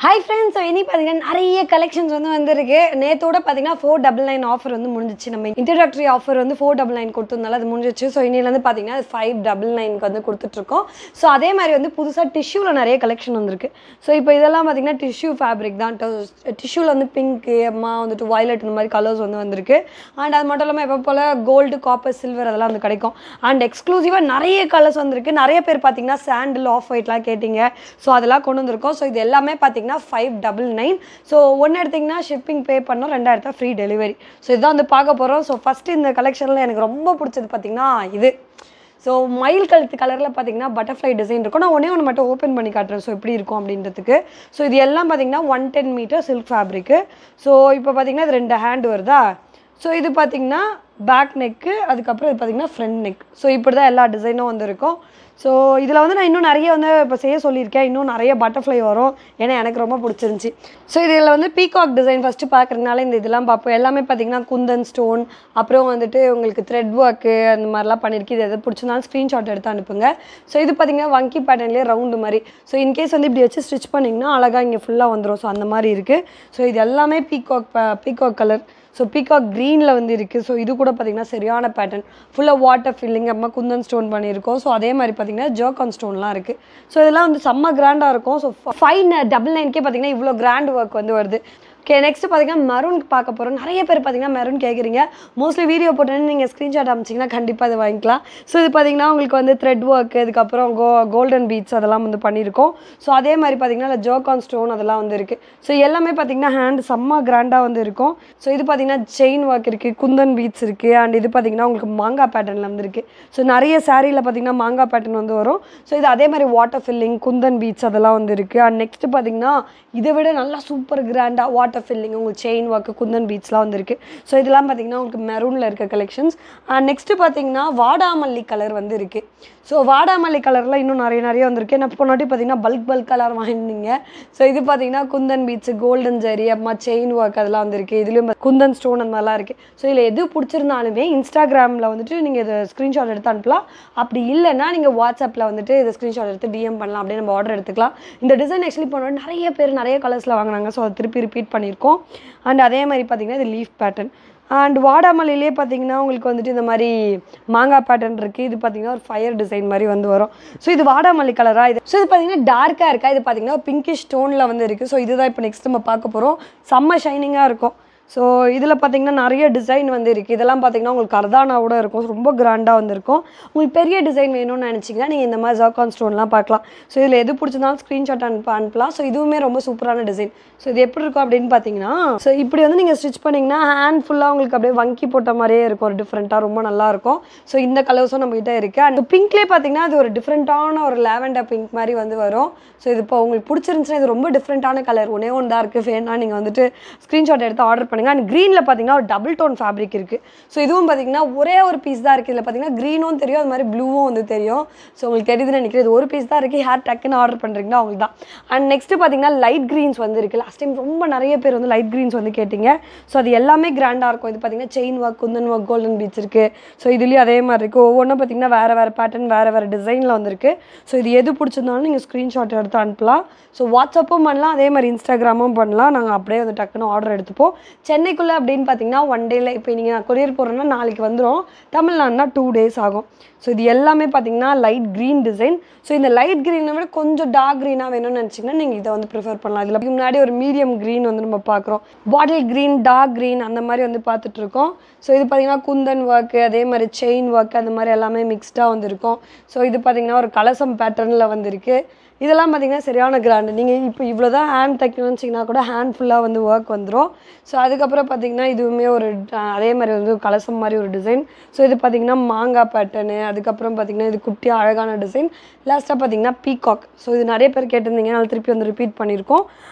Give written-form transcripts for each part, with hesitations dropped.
Hi friends, so இனி பாத்தீங்கன்னா நிறைய கலெக்ஷன்ஸ் வந்திருக்கு. நேத்தோட பாத்தீங்கன்னா 499 ஆஃபர் முடிஞ்சிச்சு. நம்ம இன்ட்ரோடக்டரி ஆஃபர் 499 கொடுத்ததனால அது முடிஞ்சிச்சு. சோ இன்னில இருந்து பாத்தீங்கன்னா 599 க்கு கொடுத்துட்டு இருக்கோம். சோ அதே மாதிரி புதுசா டிஷ்யூல நிறைய கலெக்ஷன் வந்திருக்கு. சோ இப்போ இதெல்லாம் பாத்தீங்கன்னா டிஷ்யூ ஃபேப்ரிக் தான். டிஷ்யூல பிங்க், அம்மா வயலட் இந்த மாதிரி கலர்ஸ் வந்திருக்கு. அண்ட் அது மட்டும் இல்லாம எப்ப போல கோல்ட், காப்பர், சில்வர் அதெல்லாம் கிடைக்கும். அண்ட் எக்ஸ்க்ளூசிவா நிறைய கலர்ஸ் வந்திருக்கு. நிறைய பேர் பாத்தீங்கன்னா சாண்டில், ஆஃப் ஒயிட்லாம் கேட்டிங்க. சோ அதெல்லாம் கொண்டு வந்திருக்கோம். சோ இது எல்லாமே பாத்தீங்கன்னா 599. ஸோ ஒன்று எடுத்திங்கன்னா ஷிப்பிங் பே பண்ணோம், 2 எடுத்தா ஃப்ரீ டெலிவரி. ஸோ இதான் பார்க்க போகிறோம். ஸோ ஃபஸ்ட்டு இந்த கலெக்ஷனில் எனக்கு ரொம்ப பிடிச்சது பார்த்திங்கன்னா இது. ஸோ மயில் கழுத்து கலரில் பார்த்தீங்கன்னா பட்டர்ஃப்ளை டிசைன் இருக்கும். நான் ஒன்று மட்டும் ஓப்பன் பண்ணி காட்டுறேன். ஸோ எப்படி இருக்கும் அப்படின்றதுக்கு. ஸோ இது எல்லாம் பார்த்தீங்கன்னா 110 மீட்டர் சில்க் ஃபேப்ரிக்கு. ஸோ இப்போ பார்த்தீங்கன்னா இது 2 ஹேண்ட் வருதா. ஸோ இது பார்த்தீங்கன்னா பேக் நெக்கு, அதுக்கப்புறம் இது பார்த்தீங்கன்னா ஃப்ரண்ட் நெக். ஸோ இப்படி தான் எல்லா டிசைனும் இருக்கும். ஸோ இதில் நான் இன்னும் நிறைய இப்போ செய்ய சொல்லியிருக்கேன். இன்னும் நிறைய பட்டர்ஃப்ளை வரும், ஏன்னா எனக்கு ரொம்ப பிடிச்சிருந்துச்சி. ஸோ இதில் பீகாக் டிசைன் ஃபஸ்ட்டு பார்க்குறதுனால இதெல்லாம் பார்ப்போம். எல்லாமே பார்த்தீங்கன்னா குந்தன் ஸ்டோன், அப்புறம் உங்களுக்கு த்ரெட் ஒர்க்கு அந்த மாதிரிலாம் பண்ணியிருக்கு. இது எது பிடிச்சிருந்தாலும் ஸ்க்ரீன்ஷாட் எடுத்து அனுப்புங்க. ஸோ இது பார்த்தீங்கன்னா வங்கி பேட்டர்ன்லேயே ரவுண்டு மாதிரி. ஸோ இன்கேஸ் இப்படி வச்சு ஸ்டிச் பண்ணிங்கன்னா அழகாக இங்கே ஃபுல்லாக வந்துடும். ஸோ அந்த மாதிரி இருக்குது. ஸோ இது எல்லாமே பீகாக் கலர். ஸோ பீகாக் க்ரீனில் இருக்குது. ஸோ இது கூட பார்த்திங்கன்னா சரியான பேட்டர்ன், ஃபுல்லாக வாட்டர் ஃபில்லிங், அப்புறமா குந்தன் ஸ்டோன் பண்ணியிருக்கோம். ஸோ அதே மாதிரி பார்த்திங்கன்னா ஜர்கான் ஸ்டோன்லாம் இருக்குது. ஸோ இதெல்லாம் செம்ம கிராண்டாக இருக்கும். ஸோ 599க்கே பார்த்திங்கன்னா இவ்வளோ கிராண்ட் ஒர்க் வருது. ஓகே, நெக்ஸ்ட் பார்த்தீங்கன்னா மெரூன் பார்க்க போகிறோம். நிறைய பேர் பார்த்தீங்கன்னா மெரூன் கேட்குறீங்க. மோஸ்ட்லி வீடியோ போட்டோன்னு நீங்கள் ஸ்க்ரீன்ஷாட் அனுப்பிச்சிங்கன்னா கண்டிப்பாக அது வாங்கிக்கலாம். ஸோ இது பார்த்தீங்கன்னா உங்களுக்கு த்ரெட் ஒர்க், அதுக்கப்புறம் கோல்டன் பீட்ஸ் அதெல்லாம் பண்ணியிருக்கோம். ஸோ அதே மாதிரி பார்த்தீங்கன்னா ஜர்கான் ஸ்டோன் அதெல்லாம் இருக்குது. ஸோ எல்லாமே பார்த்தீங்கன்னா ஹேண்ட் செம்ம கிராண்டாக இருக்கும். ஸோ இது பார்த்தீங்கன்னா செயின் ஒர்க் இருக்குது, குந்தன் பீட்ஸ் இருக்குது. அண்ட் இது பார்த்தீங்கன்னா உங்களுக்கு மாங்காய் பேட்டர்னில் இருக்குது. ஸோ நிறைய சாரியில் பார்த்தீங்கன்னா மாங்காய் பேட்டர்ன் வரும். ஸோ இது அதே மாதிரி வாட்டர் ஃபில்லிங், குந்தன் பீட்ஸ் அதெல்லாம் இருக்குது. அண்ட் நெக்ஸ்ட் பார்த்தீங்கன்னா இதை விட நல்லா சூப்பர் கிராண்டாக வாட்டர் ஃபில்லிங், உங்களுக்கு செயின் ஒர்க்கு, குந்தன் பீட்ஸ்லாம் இருக்குது. ஸோ இதெல்லாம் பார்த்தீங்கன்னா உங்களுக்கு மெரூனில் இருக்க கலெக்ஷன்ஸ். நெக்ஸ்ட்டு பார்த்தீங்கன்னா வாடாமல்லி கலர் இருக்குது. ஸோ வாடாமல்லி கலரில் இன்னும் நிறைய வந்திருக்கு. நான் போனாட்டி பார்த்தீங்கன்னா பல்க் கலர் வாங்கினீங்க. ஸோ இது பார்த்தீங்கன்னா குந்தன் பீட்ஸு, கோல்டன் ஜரி, அம்மா செயின் ஒர்க் அதெல்லாம் இருக்குது. இதுலேயும் குந்தன் ஸ்டோன் அந்த மாதிரிலாம் இருக்குது. ஸோ இதில் எது பிடிச்சிருந்தாலுமே இன்ஸ்டாகிராமில் நீங்கள் இதை ஸ்க்ரீன்ஷாட் எடுத்து அனுப்பலாம். அப்படி இல்லைன்னா நீங்கள் வாட்ஸ்அப்பில் இதை ஸ்க்ரீன்ஷாட் எடுத்து டிஎம் பண்ணலாம். அப்படியே நம்ம ஆர்டர் எடுத்துக்கலாம். இந்த டிசைன் ஆக்சுவலி போனோட நிறைய பேர் நிறைய கலர்ஸில் வாங்கினாங்க. ஸோ அதை திருப்பி ரிப்பீட் பண்ணியிருக்கோம். அண்ட் அதே மாதிரி பார்த்தீங்கன்னா இது லீஃப் பேட்டர்ன். அண்ட் வாடாமல்லிலே பார்த்தீங்கன்னா உங்களுக்கு இந்த மாதிரி மாங்காய் பேட்டர்ன் இருக்குது. இது பார்த்தீங்கன்னா ஒரு ஃபயர் டிசைன் மாதிரி வரும். ஸோ இது வாடாமல்லி கலராக இது. ஸோ இது பார்த்தீங்கன்னா டார்க்காக இருக்கா, இது பார்த்தீங்கன்னா பிங்கிஷ் ஸ்டோனில் இருக்குது. ஸோ இதுதான் இப்போ நெக்ஸ்ட் நம்ம பார்க்க போகிறோம். செம்ம ஷைனிங்காக இருக்கும். ஸோ இதில் பார்த்தீங்கன்னா நிறைய டிசைன் இருக்குது. இதெல்லாம் பார்த்தீங்கன்னா உங்களுக்கு கர்தானாவோட இருக்கும். ரொம்ப கிராண்டாக இருக்கும். உங்களுக்கு பெரிய டிசைன் வேணும்னு நினச்சிங்கன்னா நீங்கள் இந்த மாதிரி ஜர்கான் ஸ்டோன்லாம் பார்க்கலாம். ஸோ இதில் எது பிடிச்சிருந்தாலும் ஸ்க்ரீன்ஷாட் அனுப்பலாம். ஸோ இதுவுமே ரொம்ப சூப்பரான டிசைன். ஸோ இது எப்படி இருக்கும் அப்படின்னு பார்த்தீங்கன்னா, ஸோ இப்படி நீங்கள் ஸ்டிச் பண்ணிங்கன்னா ஹேண்ட் ஃபுல்லாக உங்களுக்கு அப்படியே வங்கி போட்ட மாதிரியே இருக்கும். ஒரு டிஃப்ரெண்ட்டாக ரொம்ப நல்லாயிருக்கும். ஸோ இந்த கலர்ஸும் நம்மகிட்ட இருக்குது. அண்ட் பிங்க்லேயே பார்த்தீங்கன்னா அது ஒரு டிஃப்ரெண்ட்டான ஒரு லாவெண்டர் பிங்க் மாதிரி வரும். ஸோ இது இப்போ உங்களுக்கு பிடிச்சிருந்துச்சுன்னா இது ரொம்ப டிஃப்ரெண்ட்டான கலர், ஒன்று தான் இருக்குது. வேணா நீங்கள் ஸ்க்ரீன்ஷாட் எடுத்து ஆர்டர் பண்ணுங்கள். அண்ட் க்ரீனில் பார்த்தீங்கன்னா ஒரு டபுள் டோன் ஃபேப்ரிக் இருக்குது. ஸோ இதுவும் பார்த்தீங்கன்னா ஒரே ஒரு பீஸ் தான் இருக்குது. இதில் பார்த்தீங்கன்னா க்ரீனும் தெரியும், அது மாதிரி ப்ளூவும் தெரியும். ஸோ உங்களுக்கு தெரியுதுன்னு நினைக்கிறேன். இது ஒரு பீஸ் தான் இருக்குது. ஹேர் டக்குன்னு ஆர்டர் பண்ணுறீங்கன்னா அவங்களுக்கு தான். அண்ட் நெக்ஸ்ட்டு பார்த்தீங்கன்னா லைட் க்ரீன்ஸ் இருக்குது. லாஸ்ட் டைம் ரொம்ப நிறைய பேர் லைட் க்ரீன்ஸ் கேட்டிங்க. ஸோ அது எல்லாமே கிராண்டாக இருக்கும். இது பார்த்தீங்கன்னா chain work, kundan work, golden beads இருக்குது. ஸோ இதுலேயும் அதே மாதிரி இருக்குது. ஒவ்வொன்றும் பார்த்தீங்கன்னா வேறு பேட்டர்ன், வேறு டிசைனில் வந்திருக்கு. ஸோ இது எது பிடிச்சிருந்தாலும் நீங்கள் ஸ்க்ரீன்ஷாட் எடுத்து அனுப்பலாம். ஸோ வாட்ஸ்அப்பும் பண்ணலாம், அதே மாதிரி இன்ஸ்டாகிராமும் பண்ணலாம். நாங்கள் அப்படியே டக்குன்னு ஆர்டர் எடுத்துப்போம். சென்னைக்குள்ளே அப்படின்னு பார்த்தீங்கன்னா 1 டேயில், இப்போ நீங்கள் கொரியர் போடுறோன்னா நாளைக்கு வந்துடும். தமிழ்நாடுனா 2 டேஸ் ஆகும். ஸோ இது எல்லாமே பார்த்தீங்கன்னா லைட் க்ரீன் டிசைன். ஸோ இந்த லைட் க்ரீனை விட கொஞ்சம் டார்க் க்ரீனாக வேணும்னு நினச்சிங்கன்னா நீங்கள் இதை ப்ரிஃபர் பண்ணலாம். இதில் முன்னாடி ஒரு மீடியம் க்ரீன் நம்ம பார்க்குறோம். பாட்டில் க்ரீன், டார்க் க்ரீன் அந்த மாதிரி பார்த்துட்ருக்கோம். ஸோ இது பார்த்தீங்கன்னா குந்தன் ஒர்க்கு, அதே மாதிரி செயின் ஒர்க் அந்த மாதிரி எல்லாமே மிக்ஸ்டாக இருக்கும். ஸோ இது பார்த்தீங்கன்னா ஒரு கலசம் பேட்டர்னில் இருக்குது. இதெல்லாம் பார்த்தீங்கன்னா சரியான கிராண்டு. நீங்கள் இப்போ இவ்வளோ தான் ஹேண்ட் தைக்கணும்னு வச்சிங்கன்னா கூட ஹேண்ட் ஃபுல்லாக ஒர்க் வந்துடும். ஸோ அதுக்கப்புறம் பார்த்தீங்கன்னா இதுவுமே ஒரு அதே மாதிரி கலசம் மாதிரி ஒரு டிசைன். ஸோ இது பார்த்தீங்கன்னா மாங்காய் பேட்டர்னு, அதுக்கப்புறம் பார்த்தீங்கன்னா இது குட்டியாக அழகான டிசைன். லாஸ்ட்டாக பார்த்தீங்கன்னா பீகாக். ஸோ இது நிறைய பேர் கேட்டிருந்தீங்க, நான் திருப்பி ரிப்பீட் பண்ணியிருக்கோம்.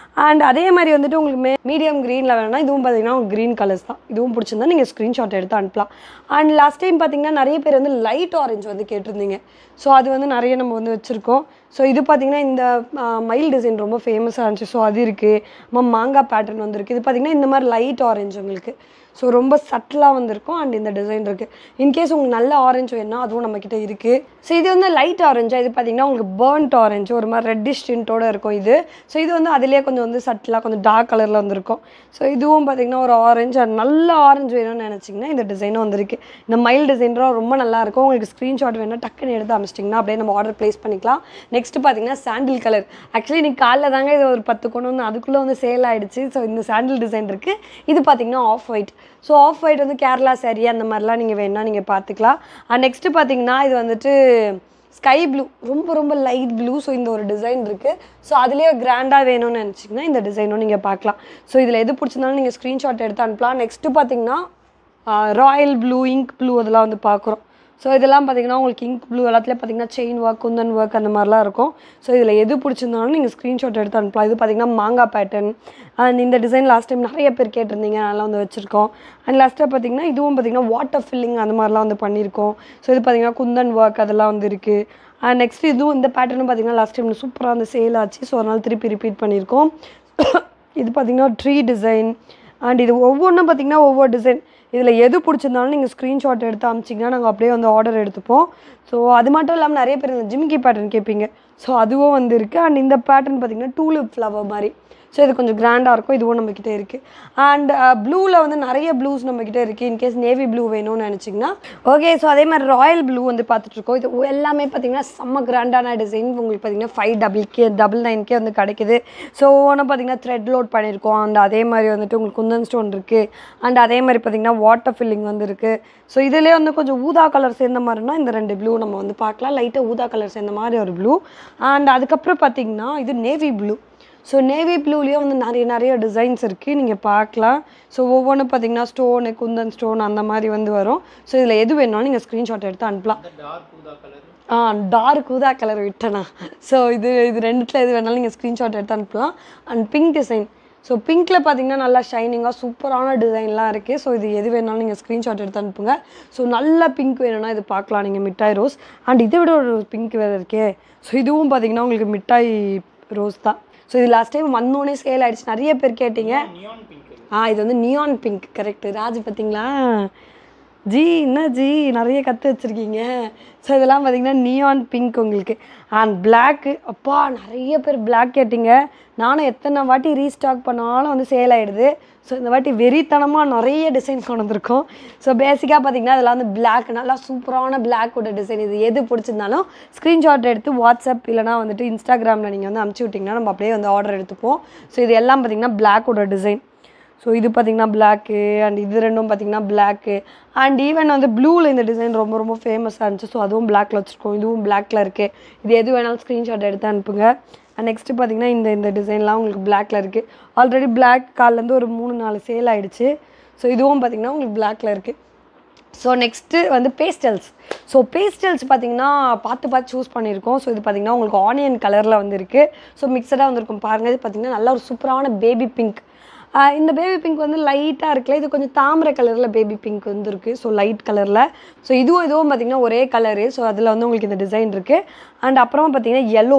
அண்ட் அதே மாதிரி உங்களுக்கு மீடியம் க்ரீனில் வேணும்னா இதுவும் பார்த்தீங்கன்னா க்ரீன் கலர்ஸ் தான். இதுவும் பிடிச்சிருந்தா நீங்கள் ஸ்க்ரீன்ஷாட் எடுத்து அனுப்பலாம். அண்ட் லாஸ்ட் டைம் பார்த்தீங்கன்னா நிறைய பேர் லைட் ஆரஞ்சு கேட்டிருந்தீங்க. ஸோ அது நிறைய நம்ம வச்சுருக்கோம். ஸோ இது பார்த்தீங்கன்னா இந்த மயில் டிசைன் ரொம்ப ஃபேமஸாக இருந்துச்சு. ஸோ அது இருக்குது. மாங்காய் பேட்டர்ன் இருக்குது. இது பார்த்தீங்கன்னா இந்த மாதிரி லைட் ஆரஞ்சு உங்களுக்கு. ஸோ ரொம்ப சட்டிலாக வந்திருக்கும். அண்ட் இந்த டிசைன் இருக்குது. இன்கேஸ் உங்களுக்கு நல்ல ஆரஞ்சு வேணும்னா அதுவும் நம்மக்கிட்ட இருக்குது. ஸோ இது வந்து லைட் ஆரஞ்சா, இது பார்த்திங்கன்னா உங்களுக்கு பர்ன்ட் ஆரஞ்சு, ஒரு மாதிரி ரெட்டிஷ் டின்ட்டோடு இருக்கும் இது. ஸோ இது வந்து அதிலே கொஞ்சம் வந்து சட்டிலாக கொஞ்சம் டார்க் கலரில் வந்திருக்கும். ஸோ இதுவும் பார்த்திங்கன்னா ஒரு ஆரஞ்சு, அண்ட் நல்ல ஆரஞ்சு வேணும்னு நினச்சிங்கன்னா இந்த டிசைனும் வந்திருக்கு. இந்த மைல் டிசைன்லாம் ரொம்ப நல்லாயிருக்கும். உங்களுக்கு ஸ்க்ரீன்ஷாட் வேணும்னா டக்குன்னு எடுத்து அமைச்சிட்டிங்கன்னா அப்படியே நம்ம ஆர்டர் ப்ளேஸ் பண்ணிக்கலாம். நெக்ஸ்ட்டு பார்த்திங்கன்னா சாண்டில் கலர். ஆக்சுவலி இன்னைக்கு காலைல தாங்க இது ஒரு 10 கொண்டு வந்து அதுக்குள்ளே வந்து சேல் ஆகிடுச்சு. ஸோ இந்த சாண்டில் டிசைன் இருக்குது. இது பார்த்திங்கன்னா off white. So off white வந்து கேரளா சாரி அந்த மாதிரிலாம் நீங்கள் வேணுன்னா நீங்கள் பார்த்துக்கலாம். நெக்ஸ்ட்டு பார்த்திங்கன்னா இது வந்துட்டு ஸ்கை ப்ளூ, ரொம்ப ரொம்ப லைட் ப்ளூ. ஸோ இந்த ஒரு டிசைன் இருக்குது. ஸோ அதுலேயே கிராண்டாக வேணும்னு நினச்சிங்கன்னா இந்த டிசைனும் நீங்கள் பார்க்கலாம். ஸோ இதில் எது பிடிச்சிருந்தாலும் நீங்கள் ஸ்க்ரீன்ஷாட் எடுத்து அனுப்பலாம். நெக்ஸ்ட்டு பார்த்திங்கன்னா ராயல் ப்ளூ, இங்க் ப்ளூ அதெல்லாம் வந்து பார்க்குறோம். ஸோ இதெல்லாம் பார்த்திங்கன்னா உங்களுக்கு இங்க் ப்ளூ எல்லாத்துலேயும் பார்த்திங்கன்னா செயின் ஒர்க், குந்தன் ஒர்க் அந்த மாதிரிலாம் இருக்கும். ஸோ இதில் எது பிடிச்சிருந்தாலும் நீங்கள் ஸ்க்ரீன்ஷாட் எடுத்து அனுப்பலாம். இது பார்த்திங்கன்னா மாங்காய் பேட்டர்ன். அண்ட் இந்த டிசைன் லாஸ்ட் டைம் நிறைய பேர் கேட்டிருந்தீங்க, அதெல்லாம் வந்து வச்சுருக்கோம். அண்ட் லாஸ்ட்டாக பார்த்திங்கன்னா இதுவும் பார்த்திங்கன்னா வாட்டர் ஃபில்லிங் அந்த மாதிரிலாம் வந்து பண்ணியிருக்கோம். ஸோ இது பார்த்திங்கன்னா குந்தன் ஒர்க் அதெல்லாம் வந்து இருக்குது. அண்ட் நெக்ஸ்ட் இதுவும் இந்த பேட்டர்னும் பார்த்திங்கன்னா லாஸ்ட் டைம் சூப்பராக வந்து சேல் ஆச்சு. ஸோ அதனால் திருப்பி ரிப்பீட் பண்ணியிருக்கோம். இது பார்த்திங்கன்னா ட்ரீ டிசைன். அண்ட் இது ஒவ்வொன்றும் பார்த்திங்கன்னா ஒவ்வொரு டிசைன். இதில் எது பிடிச்சிருந்தாலும் நீங்கள் ஸ்க்ரீன்ஷாட் எடுத்து அமிச்சிங்கன்னா நாங்கள் அப்படியே வந்து ஆர்டர் எடுத்துப்போம். ஸோ அது மட்டும் இல்லாமல் நிறைய பேர் இந்த ஜிமிக்கி பேட்டர்ன் கேட்பீங்க. ஸோ அதுவும் வந்து இருக்குது. அண்ட் இந்த பேட்டர்ன் பார்த்திங்கன்னா டூலிப் ஃப்ளவர் மாதிரி. ஸோ இது கொஞ்சம் கிராண்டாக இருக்கும். இதுவும் நம்மக்கிட்ட இருக்குது. அண்ட் ப்ளூவில் வந்து நிறைய ப்ளூஸ் நம்மக்கிட்ட இருக்குது. இன்கேஸ் நேவி ப்ளூ வேணும்னு நினச்சிங்கன்னா ஓகே. ஸோ அதே மாதிரி ராயல் ப்ளூ வந்து பார்த்துட்ருக்கோம். இது எல்லாமே பார்த்திங்கன்னா செம்ம கிராண்டான டிசைன். உங்களுக்கு பார்த்திங்கன்னா 599K வந்து கிடைக்குது. ஸோ ஒவ்வொன்றும் பார்த்திங்கன்னா த்ரெட் லோட் பண்ணியிருக்கோம். அண்ட் அதே மாதிரி வந்துட்டு உங்களுக்கு குந்தன் ஸ்டோன் இருக்குது. அண்ட் அதே மாதிரி பார்த்திங்கன்னா வாட்டர் ஃபில்லிங் வந்து இருக்குது. ஸோ இதிலே வந்து கொஞ்சம் ஊதா கலர் சேர்ந்த மாதிரினா இந்த 2 ப்ளூ நம்ம வந்து பார்க்கலாம். லைட்டாக ஊதா கலர் சேர்ந்த மாதிரி ஒரு ப்ளூ. அண்ட் அதுக்கப்புறம் பார்த்திங்கன்னா இது நேவி ப்ளூ. ஸோ நேவி ப்ளூலேயே வந்து நிறைய டிசைன்ஸ் இருக்குது, நீங்கள் பார்க்கலாம். ஸோ ஒவ்வொன்றும் பார்த்திங்கன்னா ஸ்டோனு, குந்தன் ஸ்டோன் அந்த மாதிரி வந்து வரும். ஸோ இதில் எது வேணாலும் நீங்கள் ஸ்க்ரீன்ஷாட் எடுத்து அனுப்பலாம். டார்க் ஊதா கலர் விட்டேனா. ஸோ இது ரெண்டுத்தில் எது வேணாலும் நீங்கள் ஸ்க்ரீன்ஷாட் எடுத்து அனுப்பலாம். And pink design. ஸோ பிங்க்கில் பார்த்திங்கன்னா நல்லா ஷைனிங்காக சூப்பரான டிசைன்லாம் இருக்குது. ஸோ இது எது வேணாலும் நீங்கள் ஸ்க்ரீன்ஷாட் எடுத்து அனுப்புங்க. ஸோ நல்ல பிங்க் வேணும்னா இது பார்க்கலாம் நீங்கள், மிட்டாய் ரோஸ். அண்ட் இதை விட ஒரு பிங்க் வேறு இருக்கே. ஸோ இதுவும் பார்த்திங்கன்னா உங்களுக்கு மிட்டாய் ரோஸ் தான். ஸோ இது லாஸ்ட் டைம் வந்தோடனே சேல் ஆகிடுச்சு, நிறைய பேர் கேட்டிங்க. இது வந்து நியான் பிங்க். கரெக்டு ராஜு, பார்த்தீங்களா ஜி? என்ன ஜி நிறைய கற்று வச்சுருக்கீங்க. ஸோ இதெல்லாம் பார்த்திங்கன்னா நியான் பிங்க் உங்களுக்கு. அண்ட் பிளாக்கு, அப்பா நிறைய பேர் பிளாக் கேட்டிங்க. நானும் எத்தனை வாட்டி ரீஸ்டாக் பண்ணாலும் வந்து சேல் ஆகிடுது. ஸோ இந்த வாட்டி வெறித்தனமாக நிறைய டிசைன் கொண்டு வந்திருக்கோம். ஸோ பேசிக்காக பார்த்திங்கன்னா அதெல்லாம் வந்து பிளாக், நல்லா சூப்பரான பிளாக்கோட டிசைன். இது எது பிடிச்சிருந்தாலும் ஸ்க்ரீன்ஷாட் எடுத்து வாட்ஸ்அப் இல்லைனா வந்துட்டு இன்ஸ்டாகிராமில் நீங்கள் வந்து அனுப்பிச்சி விட்டிங்கன்னா நம்ம அப்படியே வந்து ஆர்டர் எடுத்துப்போம். ஸோ இது எல்லாம் பார்த்திங்கன்னா பிளாக்கோட டிசைன். ஸோ இது பார்த்திங்கன்னா பிளாக்கு. அண்ட் இது ரெண்டும் பார்த்திங்கன்னா பிளாக்கு. அண்ட் ஈவன் வந்து ப்ளூவில் இந்த டிசைன் ரொம்ப ரொம்ப ஃபேமஸாக இருந்துச்சு. ஸோ அதுவும் பிளாக்கில் வச்சுருக்கோம். இதுவும் பிளாக்கில் இருக்குது. இது எது வேணாலும் ஸ்க்ரீன்ஷாட் எடுத்து அனுப்புங்க. அண்ட் நெக்ஸ்ட்டு பார்த்திங்கன்னா இந்த டிசைன்லாம் உங்களுக்கு பிளாக்கில் இருக்குது. ஆல்ரெடி பிளாக் கால்லேருந்து ஒரு 3-4 சேல் ஆகிடுச்சு. ஸோ இதுவும் பார்த்திங்கன்னா உங்களுக்கு பிளாக்கில் இருக்குது. ஸோ நெக்ஸ்ட்டு வந்து பேஸ்டல்ஸ். ஸோ பேஸ்டல்ஸ் பார்த்திங்கன்னா பார்த்து சூஸ் பண்ணியிருக்கோம். ஸோ இது பார்த்திங்கன்னா உங்களுக்கு ஆனியன் கலரில் வந்து இருக்குது. ஸோ மிக்சடாக வந்துருக்கும் பாருங்கள். இது பார்த்திங்கன்னா நல்ல ஒரு சூப்பரான பேபி பிங்க். இந்த பேபி பிங்க் வந்து லைட்டாக இருக்குல்ல, இது கொஞ்சம் தாமரை கலரில் பேபி பிங்க் வந்து இருக்குது. ஸோ லைட் கலரில். ஸோ இதுவும் பார்த்திங்கன்னா ஒரே கலரு. ஸோ அதில் வந்து உங்களுக்கு இந்த டிசைன் இருக்குது. அண்ட் அப்புறமா பார்த்திங்கன்னா எல்லோ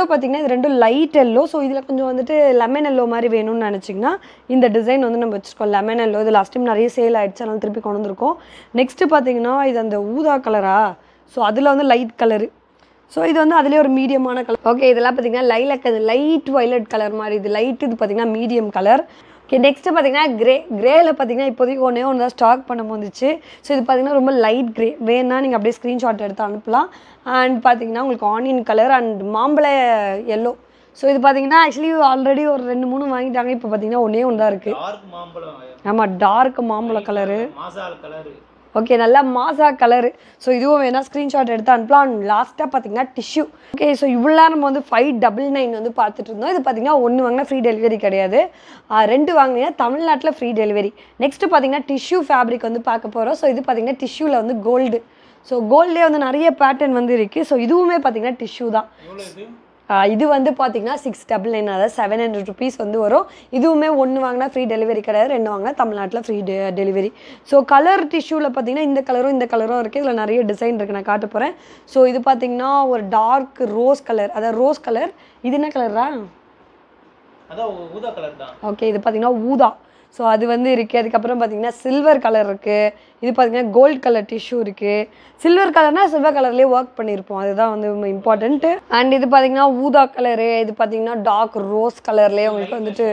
பார்த்திங்கன்னா இது ரெண்டும் லைட் எல்லோ. ஸோ இதில் கொஞ்சம் வந்துட்டு லெமன் எல்லோ மாதிரி வேணும்னு நினச்சிங்கன்னா இந்த டிசைன் வந்து நம்ம வச்சுருக்கோம். லெமன் எல்லோ இது லாஸ்ட் டைம் நிறைய சேல் ஆகிடுச்சு, அதனால் திருப்பி கொண்டு வந்திருக்கோம். நெக்ஸ்ட்டு பார்த்திங்கன்னா இது அந்த ஊதா கலரா. ஸோ அதில் வந்து லைட் கலரு. ஸோ இது வந்து அதிலே ஒரு மீடியமான கலர். ஓகே, இதெல்லாம் பார்த்திங்கன்னா லைலாக், அது லைட் வைலட் கலர் மாதிரி. இது லைட், இது பார்த்திங்கன்னா மீடியம் கலர். ஓகே, நெக்ஸ்ட்டு பார்த்திங்கன்னா கிரேயில் பார்த்திங்கன்னா இப்போதைக்கு ஒன்று தான் ஸ்டாக் பண்ண வந்துச்சு. ஸோ இது பார்த்திங்கன்னா ரொம்ப லைட் கிரே. வேணால் நீங்கள் அப்படியே ஸ்க்ரீன்ஷாட் எடுத்து அனுப்பலாம். அண்ட் பார்த்திங்கன்னா உங்களுக்கு ஆனியன் கலர் அண்ட் மாம்பழ எல்லோ. ஸோ இது பார்த்திங்கன்னா ஆக்சுவலி ஆல்ரெடி ஒரு 2-3 வாங்கிட்டாங்க. இப்போ பார்த்திங்கன்னா ஒன்று தான் இருக்குது. ஆமாம், டார்க் மாம்பழ கலரு. ஓகே, நல்லா மாசா கலரு. ஸோ இதுவும் வேணால் ஸ்க்ரீன்ஷாட் எடுத்து அனுப்பலாம். லாஸ்ட்டாக பார்த்திங்கன்னா டிஷ்யூ. ஓகே, ஸோ இவ்வளோ நம்ம வந்து 599 வந்து பார்த்துட்டு இருந்தோம். இது பார்த்திங்கன்னா 1 வாங்கினா ஃப்ரீ டெலிவரி கிடையாது, 2 வாங்கினீங்கன்னா தமிழ்நாட்டில் ஃப்ரீ டெலிவரி. நெக்ஸ்ட்டு பார்த்திங்கன்னா டிஷ்யூ ஃபேப்ரிக் வந்து பார்க்க போகிறோம். ஸோ இது பார்த்திங்கன்னா டிஷ்யூவில் வந்து கோல்டு. ஸோ கோல்ட்லேயே வந்து நிறைய பேட்டர்ன் வந்து இருக்குது. ஸோ இதுவுமே பார்த்திங்கன்னா டிஷ்யூ தான். இது வந்து பார்த்திங்கன்னா 699, அதாவது 700 rupees வந்து வரும். இதுவுமே 1 வாங்கினா ஃப்ரீ டெலிவரி கிடையாது, 2 வாங்கினா தமிழ்நாட்டில் ஃப்ரீ டெலிவரி. ஸோ கலர் டிஷ்யூவில் பார்த்திங்கன்னா இந்த கலரும் இருக்குது. இதில் நிறைய டிசைன் இருக்குது, நான் காட்ட போகிறேன். ஸோ இது பார்த்திங்கன்னா ஒரு டார்க் ரோஸ் கலர், அதாவது ரோஸ் கலர். இது என்ன கலரா? அதான் ஊதா கலர் தான். ஓகே, இது பார்த்தீங்கன்னா ஊதா. ஸோ அது வந்து இருக்குது. அதுக்கப்புறம் பார்த்தீங்கன்னா சில்வர் கலர் இருக்குது. இது பார்த்தீங்கன்னா கோல்டு கலர் டிஷ்யூ இருக்குது. சில்வர் கலர்னால் சில்வர் கலர்லேயே ஒர்க் பண்ணியிருப்போம், அதுதான் வந்து இம்பார்ட்டண்ட்டு. அண்ட் இது பார்த்தீங்கன்னா ஊதா கலரு. இது பார்த்தீங்கன்னா டார்க் ரோஸ் கலர்லேயே உங்களுக்கு வந்துட்டு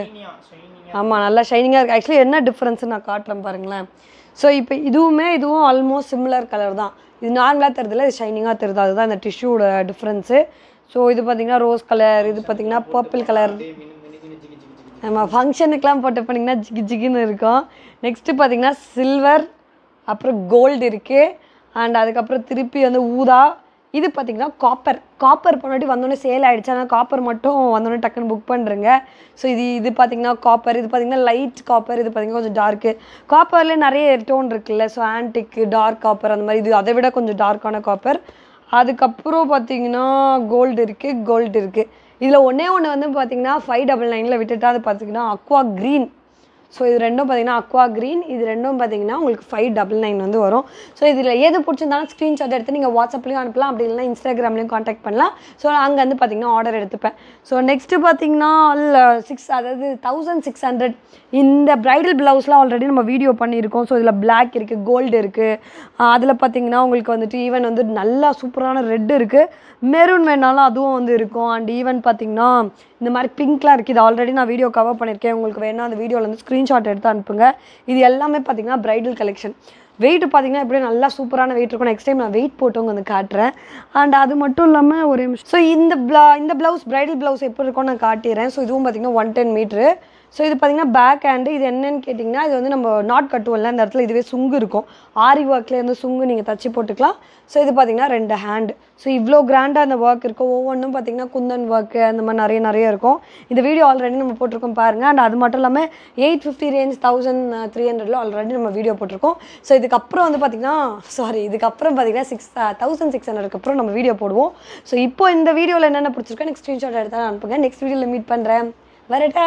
ஆமாம் நல்லா ஷைனிங்காக இருக்குது. ஆக்சுவலி என்ன டிஃப்ரென்ஸு நான் காட்டுறேன் பாருங்களேன். ஸோ இப்போ இதுவும் ஆல்மோஸ்ட் சிமிலர் கலர் தான். இது நார்மலாக தெரியுதுல, இது ஷைனிங்காக தெரியுது, அதுதான் இந்த டிஷ்யூவோட டிஃப்ரென்ஸு. ஸோ இது பார்த்தீங்கன்னா ரோஸ் கலர், இது பார்த்தீங்கன்னா பர்பிள் கலர். ஆமாம், ஃபங்க்ஷனுக்கெலாம் போட்டு பண்ணிங்கன்னா ஜிகி ஜிகின்னு இருக்கும். நெக்ஸ்ட்டு பார்த்தீங்கன்னா சில்வர், அப்புறம் கோல்டு இருக்குது. அண்ட் அதுக்கப்புறம் திருப்பி வந்து ஊதா. இது பார்த்திங்கன்னா காப்பர் பொன்னாடி வந்தோடனே சேல் ஆகிடுச்சு. ஆனால் காப்பர் மட்டும் வந்தோடனே டக்குன்னு புக் பண்ணுறேங்க. ஸோ இது பார்த்திங்கன்னா காப்பர். இது பார்த்திங்கன்னா லைட் காப்பர். இது பார்த்திங்கன்னா கொஞ்சம் டார்க்கு. காப்பர்லேயே நிறைய டோன் இருக்குல்ல, ஸோ ஆன்டிக்கு, டார்க் காப்பர் அந்த மாதிரி. இது அதை விட கொஞ்சம் டார்க்கான காப்பர். அதுக்கப்புறம் பார்த்திங்கன்னா கோல்டு இருக்குது. இதில் ஒன்று வந்து பார்த்திங்கன்னா 599 விட்டுட்டா அது பார்த்திங்கன்னா அக்வா க்ரீன். ஸோ இது ரெண்டும் பார்த்திங்கன்னா அக்வா க்ரீன். இது ரெண்டும் பார்த்திங்கன்னா உங்களுக்கு 599 வந்து வரும். ஸோ இதில் எது பிடிச்சிருந்தாலும் ஸ்க்ரீன்ஷாட் எடுத்து நீங்கள் வாட்ஸ்அப்லேயும் அனுப்பலாம், அப்படி இல்லைனா இன்ஸ்டாகிராம்லேயும் காண்டாக்ட் பண்ணலாம். ஸோ அங்கே வந்து பார்த்திங்கன்னா ஆர்டர் எடுத்துப்பேன். ஸோ நெக்ஸ்ட்டு பார்த்திங்கன்னா 1600 இந்த ப்ரைடல் ப்ளவுஸ்லாம் ஆல்ரெடி நம்ம வீடியோ பண்ணியிருக்கோம். ஸோ இதில் பிளாக் இருக்குது, கோல்டு இருக்குது. அதில் பார்த்திங்கன்னா உங்களுக்கு வந்துட்டு ஈவன் வந்து நல்லா சூப்பரான ரெட் இருக்குது, மெரூன் வேணாலும் அதுவும் வந்து இருக்கும். அண்ட் ஈவன் பார்த்திங்கன்னா இந்த மாதிரி பிங்க்லாம் இருக்குது. இது ஆல்ரெடி நான் வீடியோ கவர் பண்ணியிருக்கேன். உங்களுக்கு வேணால் அந்த வீடியோவில் வந்து ஸ்க்ரீன்ஷாட் எடுத்து அனுப்புங்க. இது எல்லாமே பார்த்திங்கன்னா ப்ரைடல் கலெக்ஷன். வெயிட் பார்த்திங்கன்னா எப்படியும் நல்லா சூப்பரான வெயிட் இருக்கும். நெக்ஸ்ட் டைம் நான் வெயிட் போட்டவங்க வந்து காட்டுறேன். அண்ட் அது மட்டும் இல்லாமல் ஒரு நிமிஷம். ஸோ இந்த ப்ளவுஸ் ப்ரைடல் ப்ளவுஸ் எப்படி இருக்கும்னு நான் காட்டிடுறேன். ஸோ இதுவும் பார்த்திங்கன்னா 110 மீட்ரு. ஸோ இது பார்த்திங்கன்னா பேக் ஹேண்டு. இது என்னென்னு கேட்டிங்கன்னா, இது வந்து நம்ம நாட் கட்டுவோம்ல, இந்த இடத்துல இதுவே சுங்கு இருக்கும். ஆரி ஒர்க்லேருந்து சுங்கு நீங்கள் தச்சு போட்டுக்கலாம். ஸோ இது பார்த்திங்கன்னா 2 ஹேண்டு. ஸோ இவ்வளோ கிராண்டாக அந்த ஒர்க் இருக்கும். ஒவ்வொன்றும் பார்த்திங்கன்னா குந்தன் ஒர்க்கு அந்த மாதிரி நிறைய இருக்கும். இந்த வீடியோ ஆல்ரெடி நம்ம போட்டிருக்கோம் பாருங்கள். அண்ட் அது மட்டும் இல்லாமல் 850 ரேஞ்ச் 1300 ஆல்ரெடி நம்ம வீடியோ போட்டிருக்கோம். ஸோ இதுக்கப்புறம் வந்து பார்த்திங்கன்னா இதுக்கப்புறம் பார்த்திங்கன்னா 1600க்கு அப்புறம் நம்ம வீடியோ போடுவோம். ஸோ இப்போ இந்த வீடியோவில் என்னென்ன பிடிச்சிருக்கோ எனக்கு ஸ்க்ரீன்ஷாட் எடுத்தாலும் அனுப்புங்க. நெக்ஸ்ட் வீடியோவில் மீட் பண்ணுறேன். வரட்டா.